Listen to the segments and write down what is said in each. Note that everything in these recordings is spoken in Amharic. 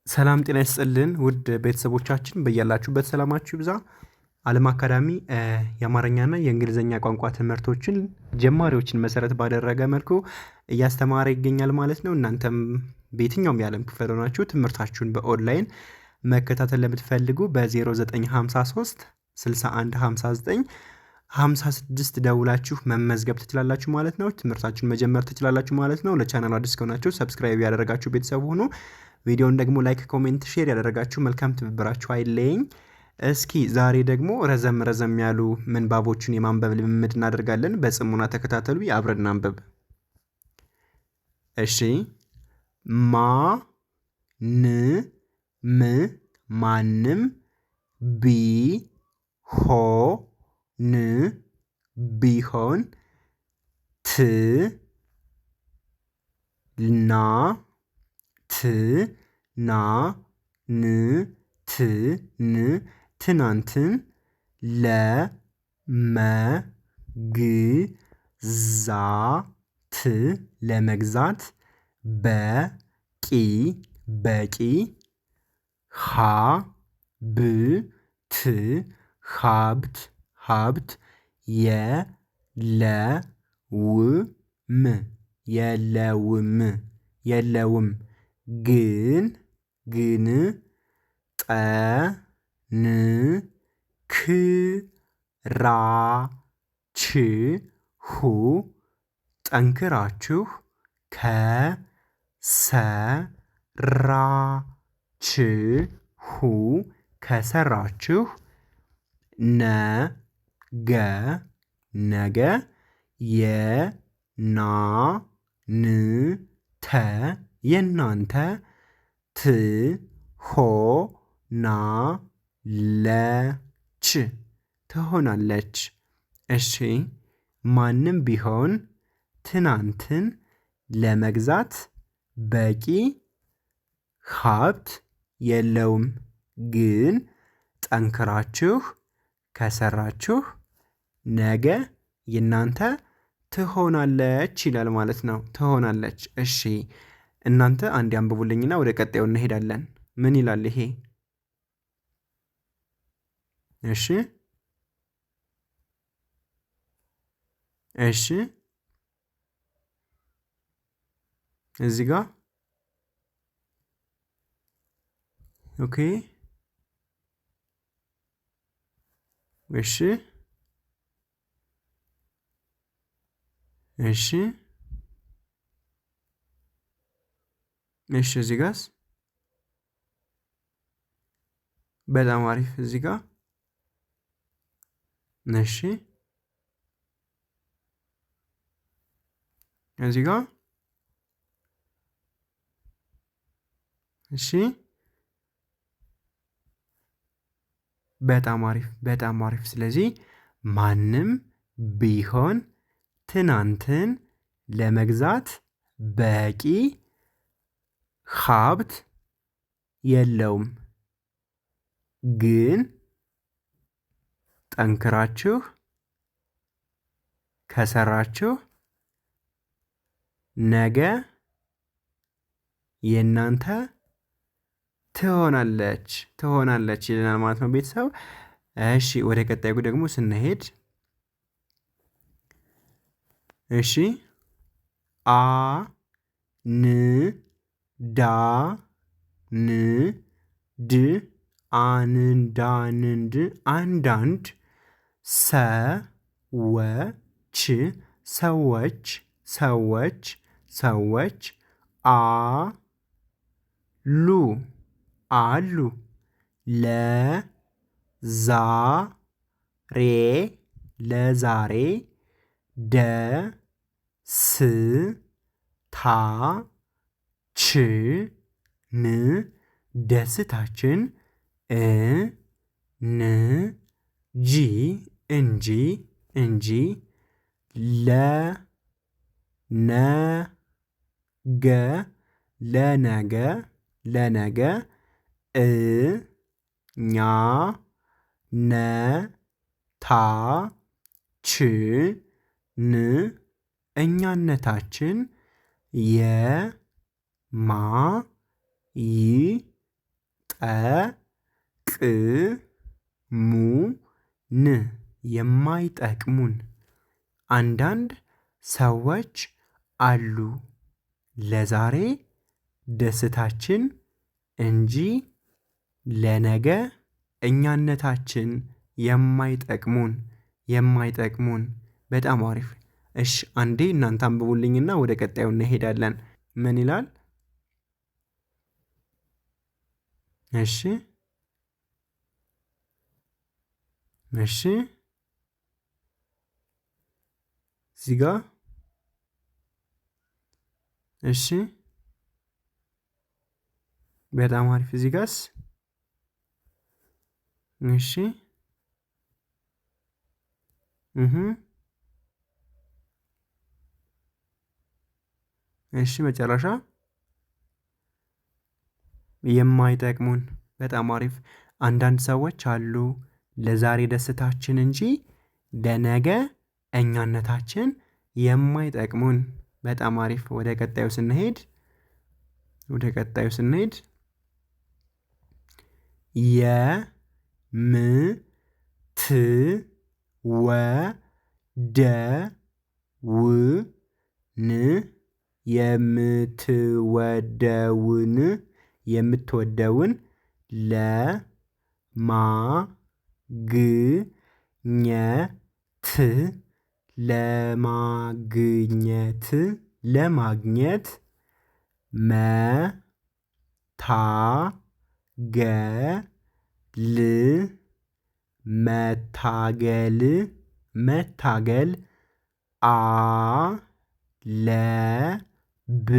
ሰላም ጤና ይስጥልን ውድ ቤተሰቦቻችን በያላችሁበት ሰላማችሁ ይብዛ። ዓለም አካዳሚ የአማርኛና የእንግሊዝኛ ቋንቋ ትምህርቶችን ጀማሪዎችን መሰረት ባደረገ መልኩ እያስተማረ ይገኛል ማለት ነው። እናንተም በየትኛውም የዓለም ክፍል ሆናችሁ ትምህርታችሁን በኦንላይን መከታተል ለምትፈልጉ በ0953 61 59 56 ደውላችሁ መመዝገብ ትችላላችሁ ማለት ነው። ትምህርታችሁን መጀመር ትችላላችሁ ማለት ነው። ለቻናሉ አዲስ ከሆናችሁ ሰብስክራይብ ያደረጋችሁ ቤተሰብ ሁኑ። ቪዲዮውን ደግሞ ላይክ፣ ኮሜንት፣ ሼር ያደረጋችሁ መልካም ትብብራችሁ አይለየኝ። እስኪ ዛሬ ደግሞ ረዘም ያሉ ምንባቦችን የማንበብ ልምምድ እናደርጋለን። በጽሙና ተከታተሉ። አብረን እናንብብ። እሺ። ማ ን ም ማንም ቢ ሆ ን ቢሆን ት ና ት ና ን ት ን ትናንትን ለ መ ግ ዛ ት ለመግዛት በቂ በቂ ሀ ብ ት ሀብት ሀብት የለውም የለውም የለውም ግን ግን ጠንክራችሁ ጠንክራችሁ ከሰራችሁ ነገ ነገ የናንተ ትሆናለች። እሺ። ማንም ቢሆን ትናንትን ለመግዛት በቂ ሀብት የለውም፣ ግን ጠንክራችሁ ከሰራችሁ ነገ የናንተ ትሆናለች ይላል ማለት ነው። ትሆናለች። እሺ። እናንተ አንድ አንብቡልኝና ወደ ቀጣዩ እንሄዳለን። ምን ይላል ይሄ? እሺ እሺ እዚህ ጋር ኦኬ። እሺ እሺ እሺ እዚህ ጋርስ በጣም አሪፍ። እዚህ ጋር እሺ እዚህ ጋር እሺ በጣም አሪፍ በጣም አሪፍ። ስለዚህ ማንም ቢሆን ትናንትን ለመግዛት በቂ ሀብት የለውም፣ ግን ጠንክራችሁ ከሰራችሁ ነገ የናንተ ትሆናለች ይለናል ማለት ነው ቤተሰብ። እሺ ወደ ቀጣዩ ደግሞ ስንሄድ እሺ አ ን ዳ ን ድ አንዳንድ አንዳንድ ሰዎች ሰዎች ሰዎች ሰዎች አሉ አሉ ለዛሬ ደስታችን እንጂ ለነገ እኛነታችን የማይጠቅሙን አንዳንድ ሰዎች አሉ ለዛሬ ደስታችን እንጂ ለነገ እኛነታችን የማይጠቅሙን። በጣም አሪፍ። እሺ አንዴ እናንተ አንብቡልኝና ወደ ቀጣዩ እንሄዳለን። ምን ይላል? እሺ እሺ እዚህ ጋር እሺ በጣም አሪፍ። እዚህ ጋርስ እሺ እሺ መጨረሻ የማይጠቅሙን። በጣም አሪፍ። አንዳንድ ሰዎች አሉ ለዛሬ ደስታችን እንጂ ለነገ እኛነታችን የማይጠቅሙን። በጣም አሪፍ። ወደ ቀጣዩ ስንሄድ የምትወደውን ለማግኘት መታገል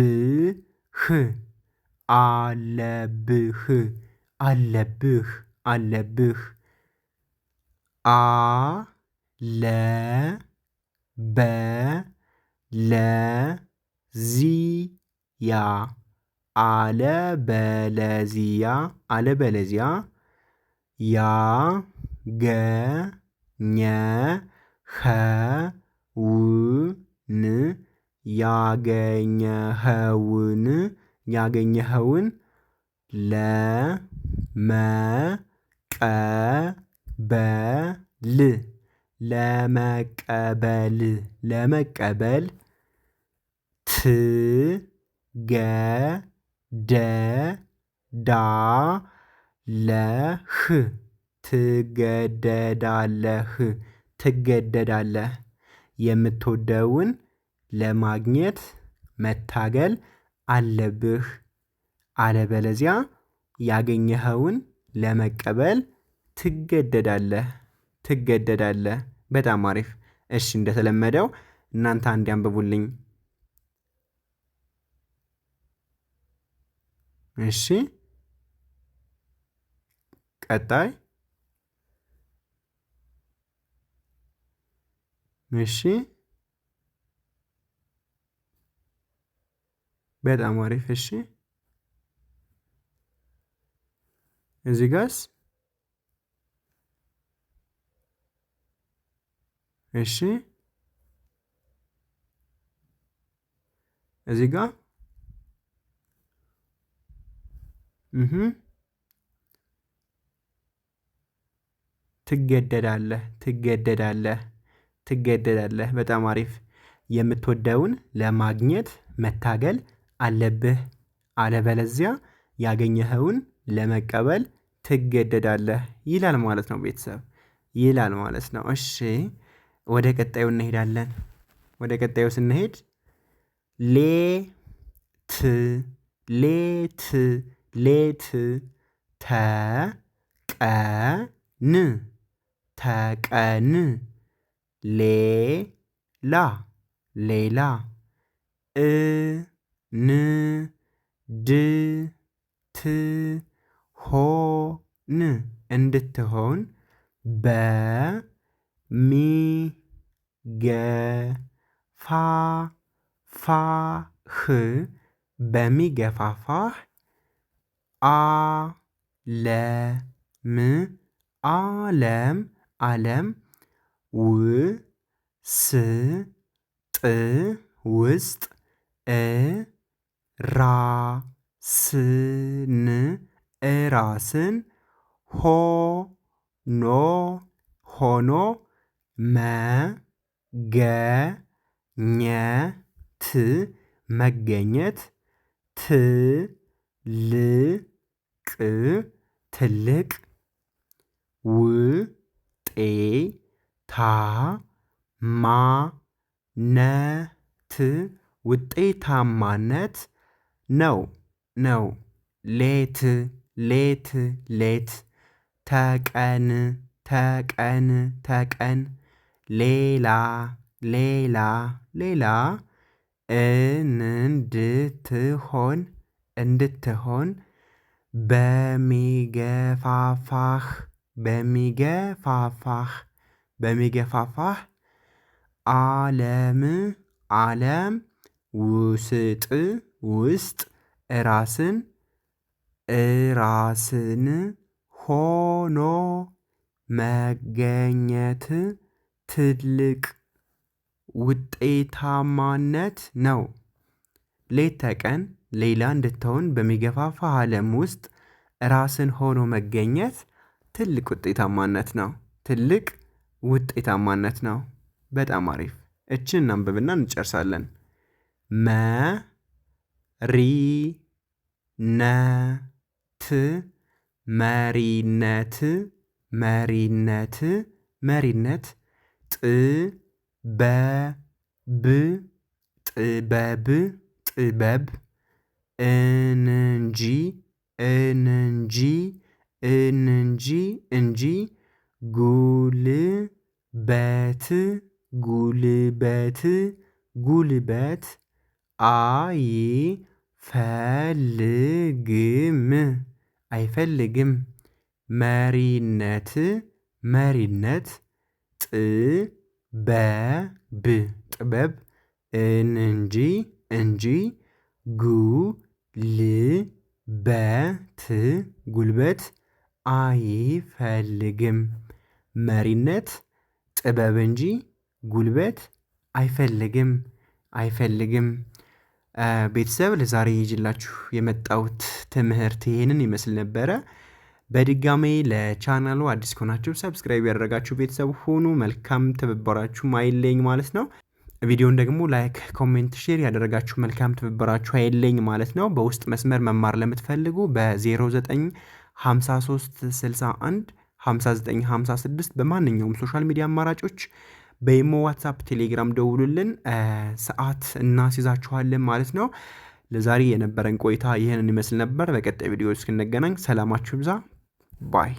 አለብህ አለበለዚያ ያገኘኸውን ለመቀበል ትገደዳለህ። የምትወደውን ለማግኘት መታገል አለብህ። አለበለዚያ ያገኘኸውን ለመቀበል ትገደዳለህ። በጣም አሪፍ። እሺ እንደተለመደው እናንተ አንዴ አንብቡልኝ። እሺ ቀጣይ እሺ በጣም አሪፍ። እሺ እዚህ ጋርስ እሺ እዚህ ጋር ትገደዳለህ። በጣም አሪፍ። የምትወደውን ለማግኘት መታገል አለብህ። አለበለዚያ ያገኘኸውን ለመቀበል ትገደዳለህ ይላል ማለት ነው። ቤተሰብ ይላል ማለት ነው። እሺ ወደ ቀጣዩ እንሄዳለን። ወደ ቀጣዩ ስንሄድ ሌት ተቀን ሌላ እንድትሆን በሚገፋፋህ ዓለም ውስጥ ራስን እራስን ሆኖ ሆኖ መገኘት መገኘት ትልቅ ትልቅ ውጤታማነት ውጤታማነት ነው ነው ሌት ሌት ሌት ተቀን ተቀን ተቀን ሌላ ሌላ ሌላ እንድትሆን እንድትሆን በሚገፋፋህ በሚገፋፋህ በሚገፋፋህ ዓለም ዓለም ውስጥ ውስጥ ራስን ራስን ሆኖ መገኘት ትልቅ ውጤታማነት ነው። ሌት ተቀን ሌላ እንድትሆን በሚገፋፋ ዓለም ውስጥ ራስን ሆኖ መገኘት ትልቅ ውጤታማነት ነው። ትልቅ ውጤታማነት ነው። በጣም አሪፍ። እችን እናንብብና እንጨርሳለን። መሪነት መሪነት መሪነት መሪነት ጥበብ ጥበብ ጥበብ እንጂ እንጂ እንጂ እንጂ ጉልበት ጉልበት ጉልበት አይፈልግም አይፈልግም። መሪነት መሪነት ጥበብ ጥበብ እንጂ እንጂ ጉልበት ጉልበት አይፈልግም። መሪነት ጥበብ እንጂ ጉልበት አይፈልግም አይፈልግም። ቤተሰብ ለዛሬ ይዤላችሁ የመጣሁት ትምህርት ይሄንን ይመስል ነበረ። በድጋሜ ለቻናሉ አዲስ ከሆናችሁ ሰብስክራይብ ያደረጋችሁ ቤተሰብ ሆኑ። መልካም ትብብራችሁ አይለኝ ማለት ነው። ቪዲዮን ደግሞ ላይክ፣ ኮሜንት፣ ሼር ያደረጋችሁ መልካም ትብብራችሁ አይለኝ ማለት ነው። በውስጥ መስመር መማር ለምትፈልጉ በ095361 5956 በማንኛውም ሶሻል ሚዲያ አማራጮች በኢሞ፣ ዋትሳፕ፣ ቴሌግራም ደውሉልን። ሰዓት እናስይዛችኋለን ማለት ነው። ለዛሬ የነበረን ቆይታ ይህንን ይመስል ነበር። በቀጣይ ቪዲዮ እስክንገናኝ ሰላማችሁ ይብዛ ባይ